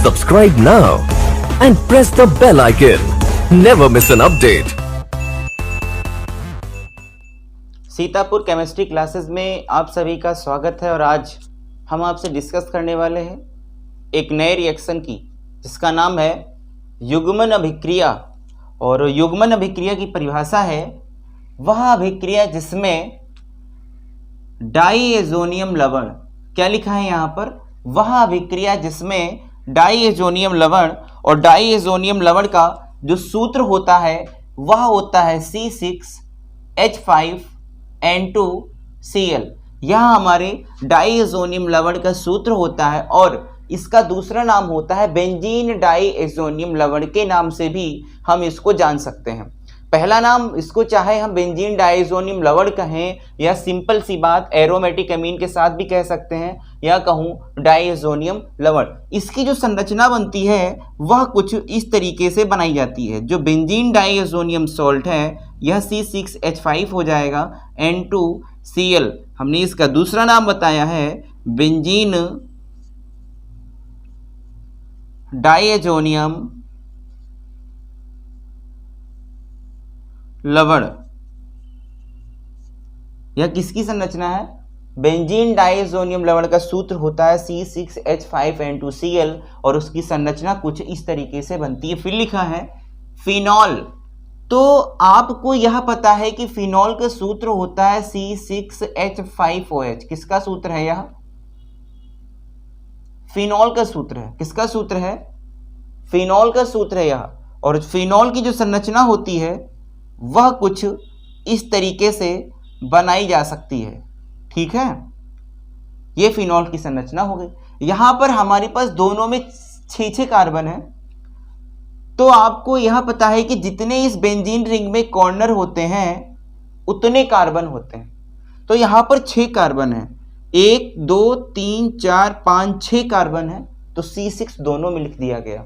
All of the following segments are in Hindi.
Subscribe now and press the bell icon. Never miss an update. Sitapur chemistry classes में आप सभी का स्वागत है और आज हम आपसे डिस्कस करने वाले हैं एक नए रिएक्शन की जिसका नाम है युग्मन अभिक्रिया। और युग्मन अभिक्रिया की परिभाषा है वह अभिक्रिया जिसमें डाईएजोनियम लवण, क्या लिखा है यहाँ पर, वह अभिक्रिया जिसमें डाईएजोनियम लवण और डाईएजोनियम लवण का जो सूत्र होता है वह होता है C6H5N2Cl। यह हमारे डाईएजोनियम लवण का सूत्र होता है और इसका दूसरा नाम होता है बेंजीन डाईएजोनियम लवण के नाम से भी हम इसको जान सकते हैं। पहला नाम इसको चाहे हम बेंजीन डाईएजोनियम लवण कहें या सिंपल सी बात एरोमेटिक अमीन के साथ भी कह सकते हैं या कहूँ डाईएजोनियम लवण। इसकी जो संरचना बनती है वह कुछ इस तरीके से बनाई जाती है। जो बेंजीन डाईएजोनियम सॉल्ट है यह C6H5 हो जाएगा N2Cl। हमने इसका दूसरा नाम बताया है बेंजीन डाईएजोनियम लवण। यह किसकी संरचना है? बेंजीन डाईएजोनियम लवण का सूत्र होता है C6H5N2Cl और उसकी संरचना कुछ इस तरीके से बनती है। फिर लिखा है फिनॉल। तो आपको यह पता है कि फिनॉल का सूत्र होता है C6H5OH। किसका सूत्र है यह? फिनॉल का सूत्र है। किसका सूत्र है? फिनॉल का सूत्र है यह। और फिनॉल की जो संरचना होती है वह कुछ इस तरीके से बनाई जा सकती है। ठीक है, ये फिनॉल की संरचना हो गई। यहां पर हमारे पास दोनों में 6 कार्बन है। तो आपको यह पता है कि जितने इस बेंजीन रिंग में कॉर्नर होते हैं उतने कार्बन होते हैं। तो यहां पर 6 कार्बन है, 1 2 3 4 5 6 कार्बन है। तो C6 दोनों में लिख दिया गया।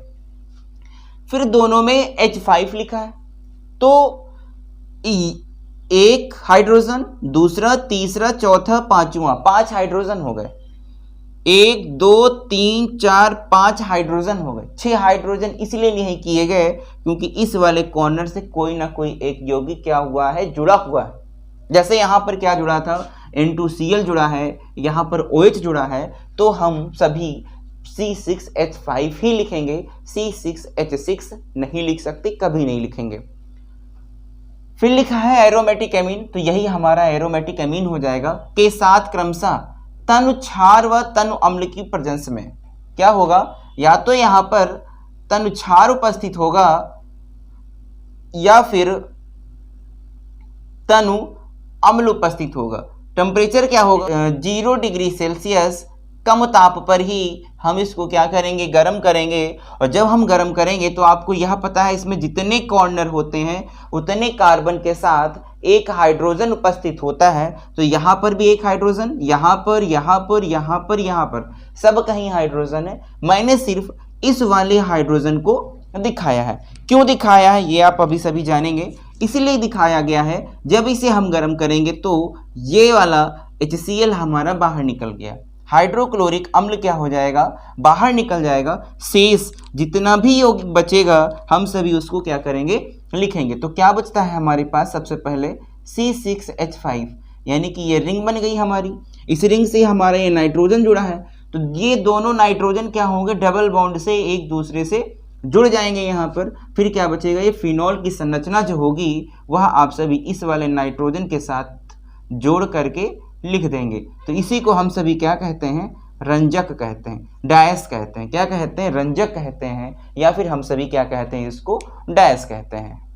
फिर दोनों में H5 लिखा है। तो एक हाइड्रोजन, दूसरा, तीसरा, चौथा, पांचवा, 5 हाइड्रोजन हो गए। 1 2 3 4 5 हाइड्रोजन हो गए। 6 हाइड्रोजन इसलिए नहीं किए गए क्योंकि इस वाले कॉर्नर से कोई ना कोई एक यौगिक क्या हुआ है, जुड़ा हुआ है। जैसे यहाँ पर क्या जुड़ा था, N2Cl जुड़ा है, यहाँ पर OH जुड़ा है। तो हम सभी C6H5 ही लिखेंगे, C6H6 नहीं लिख सकते, कभी नहीं लिखेंगे। फिर लिखा है एरोमेटिक एमीन। तो यही हमारा एरोमेटिक एमीन हो जाएगा के साथ क्रमशः तनु क्षार व तनु अम्ल की प्रेजेंस में क्या होगा, या तो यहाँ पर तनु क्षार उपस्थित होगा या फिर तनु अम्ल उपस्थित होगा। टेम्परेचर क्या होगा, 0 डिग्री सेल्सियस कम ताप पर ही हम इसको क्या करेंगे, गर्म करेंगे। और जब हम गर्म करेंगे तो आपको यह पता है इसमें जितने कॉर्नर होते हैं उतने कार्बन के साथ एक हाइड्रोजन उपस्थित होता है। तो यहाँ पर भी एक हाइड्रोजन, यहाँ पर, यहाँ पर, यहाँ पर, यहाँ पर, सब कहीं हाइड्रोजन है। मैंने सिर्फ इस वाले हाइड्रोजन को दिखाया है। क्यों दिखाया है ये आप अभी सभी जानेंगे। इसलिए दिखाया गया है जब इसे हम गर्म करेंगे तो ये वाला HCl हमारा बाहर निकल गया, हाइड्रोक्लोरिक अम्ल क्या हो जाएगा, बाहर निकल जाएगा। शेष जितना भी यौगिक बचेगा हम सभी उसको क्या करेंगे, लिखेंगे। तो क्या बचता है हमारे पास, सबसे पहले C6H5, यानी कि ये रिंग बन गई हमारी। इस रिंग से हमारा ये नाइट्रोजन जुड़ा है। तो ये दोनों नाइट्रोजन क्या होंगे, डबल बॉन्ड से एक दूसरे से जुड़ जाएंगे यहाँ पर। फिर क्या बचेगा, ये फिनॉल की संरचना जो होगी वह आप सभी इस वाले नाइट्रोजन के साथ जोड़ करके लिख देंगे। तो इसी को हम सभी क्या कहते हैं, रंजक कहते हैं, डायस कहते हैं। क्या कहते हैं, रंजक कहते हैं, या फिर हम सभी क्या कहते हैं, इसको डायस कहते हैं।